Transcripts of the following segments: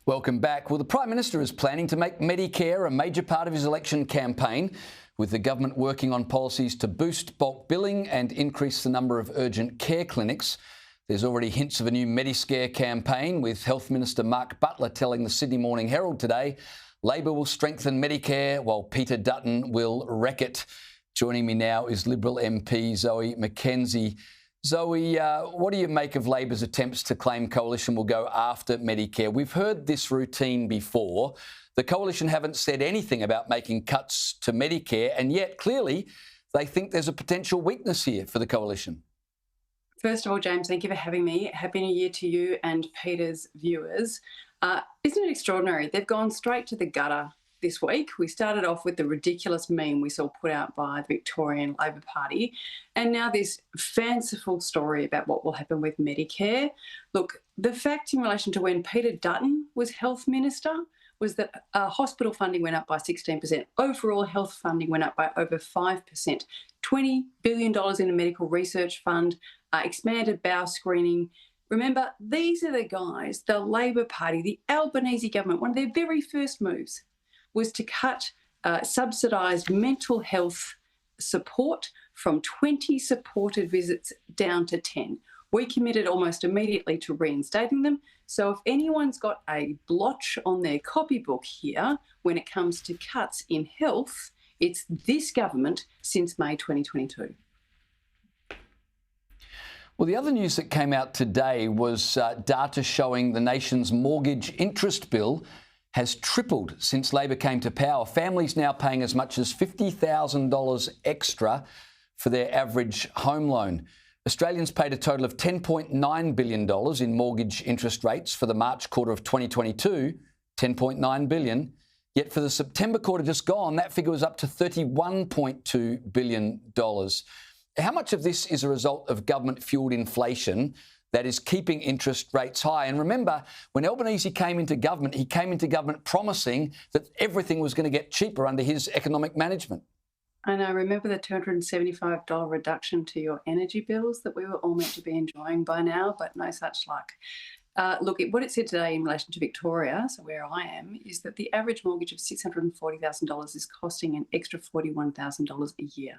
Welcome back. Well, the Prime Minister is planning to make Medicare a major part of his election campaign, with the government working on policies to boost bulk billing and increase the number of urgent care clinics. There's already hints of a new Medi-scare campaign, with Health Minister Mark Butler telling the Sydney Morning Herald today Labor will strengthen Medicare while Peter Dutton will wreck it. Joining me now is Liberal MP Zoe McKenzie. Zoe, what do you make of Labor's attempts to claim Coalition will go after Medicare? We've heard this routine before. The Coalition haven't said anything about making cuts to Medicare, and yet clearly they think there's a potential weakness here for the Coalition. First of all, James, thank you for having me. Happy New Year to you and Peter's viewers. Isn't it extraordinary? They've gone straight to the gutter this week. We started off with the ridiculous meme we saw put out by the Victorian Labor Party, and now this fanciful story about what will happen with Medicare. Look, the fact in relation to when Peter Dutton was Health Minister was that hospital funding went up by 16%. Overall health funding went up by over 5%. $20 billion in a medical research fund, expanded bowel screening. Remember, these are the guys, the Labor Party, the Albanese government, one of their very first moves was to cut subsidised mental health support from 20 supported visits down to 10. We committed almost immediately to reinstating them. So if anyone's got a blotch on their copybook here when it comes to cuts in health, it's this government since May 2022. Well, the other news that came out today was data showing the nation's mortgage interest bill has tripled since Labor came to power. Families now paying as much as $50,000 extra for their average home loan. Australians paid a total of $10.9 billion in mortgage interest rates for the March quarter of 2022, $10.9 billion. Yet for the September quarter just gone, that figure was up to $31.2 billion. How much of this is a result of government-fuelled inflation that is keeping interest rates high? And remember, when Albanese came into government, he came into government promising that everything was going to get cheaper under his economic management. And I remember the $275 reduction to your energy bills that we were all meant to be enjoying by now, but no such luck. Look, what it said today in relation to Victoria, so where I am, is that the average mortgage of $640,000 is costing an extra $41,000 a year.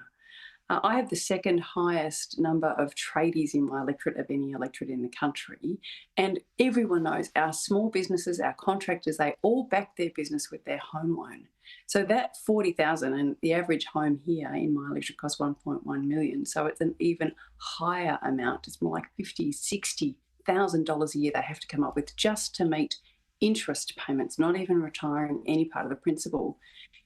I have the second highest number of tradies in my electorate of any electorate in the country, and everyone knows our small businesses, our contractors, they all back their business with their home loan. So that $40,000, and the average home here in my electorate costs $1.1 million, so it's an even higher amount. It's more like $50,000, $60,000 a year they have to come up with just to meet interest payments, not even retiring any part of the principal.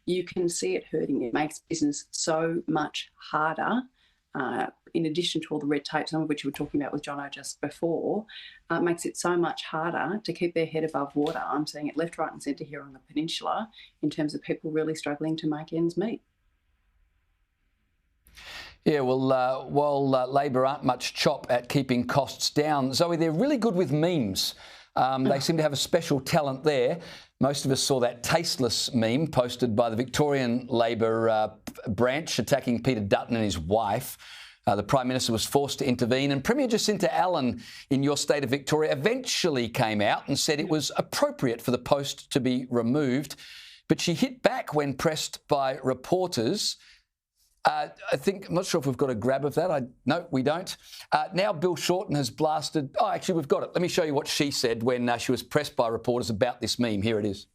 You can see it hurting. It makes business so much harder, in addition to all the red tape, some of which we were talking about with Jono just before, makes it so much harder to keep their head above water. I'm seeing it left, right and centre here on the peninsula in terms of people really struggling to make ends meet. Yeah, well, while Labor aren't much chop at keeping costs down, Zoe, they're really good with memes. They seem to have a special talent there. Most of us saw that tasteless meme posted by the Victorian Labor branch attacking Peter Dutton and his wife. The Prime Minister was forced to intervene, and Premier Jacinta Allan in your state of Victoria eventually came out and said it was appropriate for the post to be removed. But she hit back when pressed by reporters. I'm not sure if we've got a grab of that. No, we don't. Now Bill Shorten has blasted. Oh, actually, we've got it. Let me show you what she said when she was pressed by reporters about this meme. Here it is.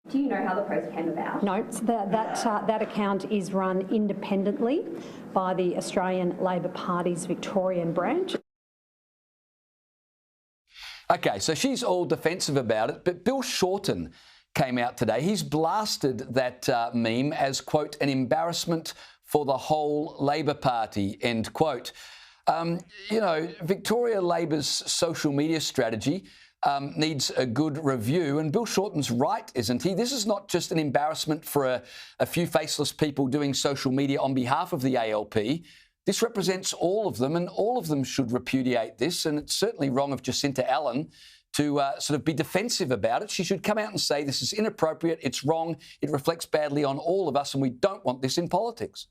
Do you know how the post came about? No, that account is run independently by the Australian Labor Party's Victorian branch. OK, so she's all defensive about it, but Bill Shorten came out today. He's blasted that meme as, quote, an embarrassment for the whole Labor Party, end quote. Victoria Labor's social media strategy needs a good review, and Bill Shorten's right, isn't he? This is not just an embarrassment for a few faceless people doing social media on behalf of the ALP. This represents all of them, and all of them should repudiate this, and it's certainly wrong of Jacinta Allan to sort of be defensive about it. She should come out and say this is inappropriate, it's wrong, it reflects badly on all of us, and we don't want this in politics.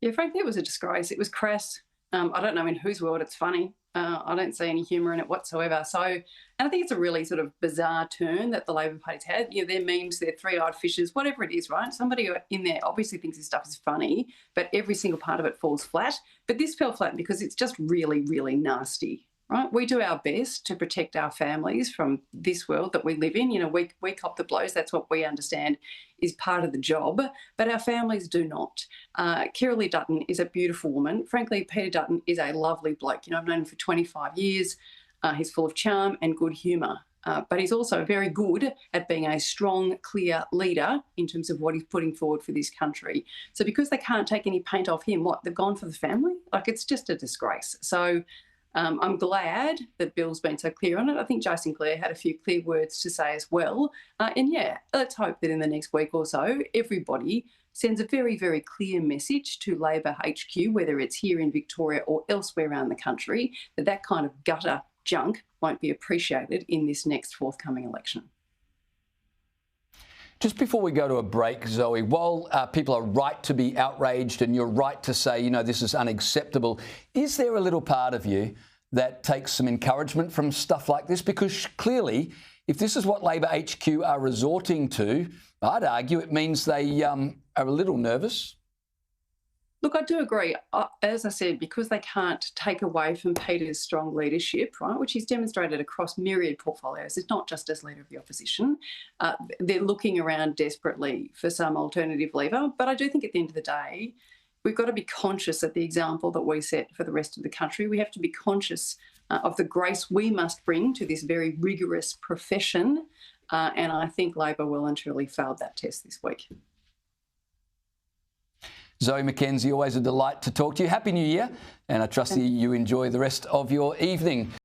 Yeah, frankly, it was a disgrace. It was crass. I don't know in whose world it's funny. I don't see any humour in it whatsoever. So, and I think it's a really sort of bizarre turn that the Labor Party's had. You know, their memes, their three-eyed fishes, whatever it is, right? Somebody in there obviously thinks this stuff is funny, but every single part of it falls flat. But this fell flat because it's just really, really nasty. Right? We do our best to protect our families from this world that we live in. You know, we cop the blows. That's what we understand is part of the job, but our families do not. Kirralie Dutton is a beautiful woman. Frankly, Peter Dutton is a lovely bloke. You know, I've known him for 25 years. He's full of charm and good humour, but he's also very good at being a strong, clear leader in terms of what he's putting forward for this country. So because they can't take any paint off him, what, they've gone for the family? Like, it's just a disgrace. So I'm glad that Bill's been so clear on it. I think Joe Sinclair had a few clear words to say as well. And yeah, let's hope that in the next week or so, everybody sends a very, very clear message to Labor HQ, whether it's here in Victoria or elsewhere around the country, that that kind of gutter junk won't be appreciated in this next forthcoming election. Just before we go to a break, Zoe, while people are right to be outraged and you're right to say, you know, this is unacceptable, is there a little part of you that takes some encouragement from stuff like this? Because clearly, if this is what Labor HQ are resorting to, I'd argue it means they are a little nervous. Look, I do agree. As I said, because they can't take away from Peter's strong leadership, right, which he's demonstrated across myriad portfolios, it's not just as Leader of the Opposition. They're looking around desperately for some alternative leader. But I do think at the end of the day, we've got to be conscious of the example that we set for the rest of the country. We have to be conscious of the grace we must bring to this very rigorous profession. And I think Labor well and truly failed that test this week. Zoe McKenzie, always a delight to talk to you. Happy New Year, and I trust you enjoy the rest of your evening.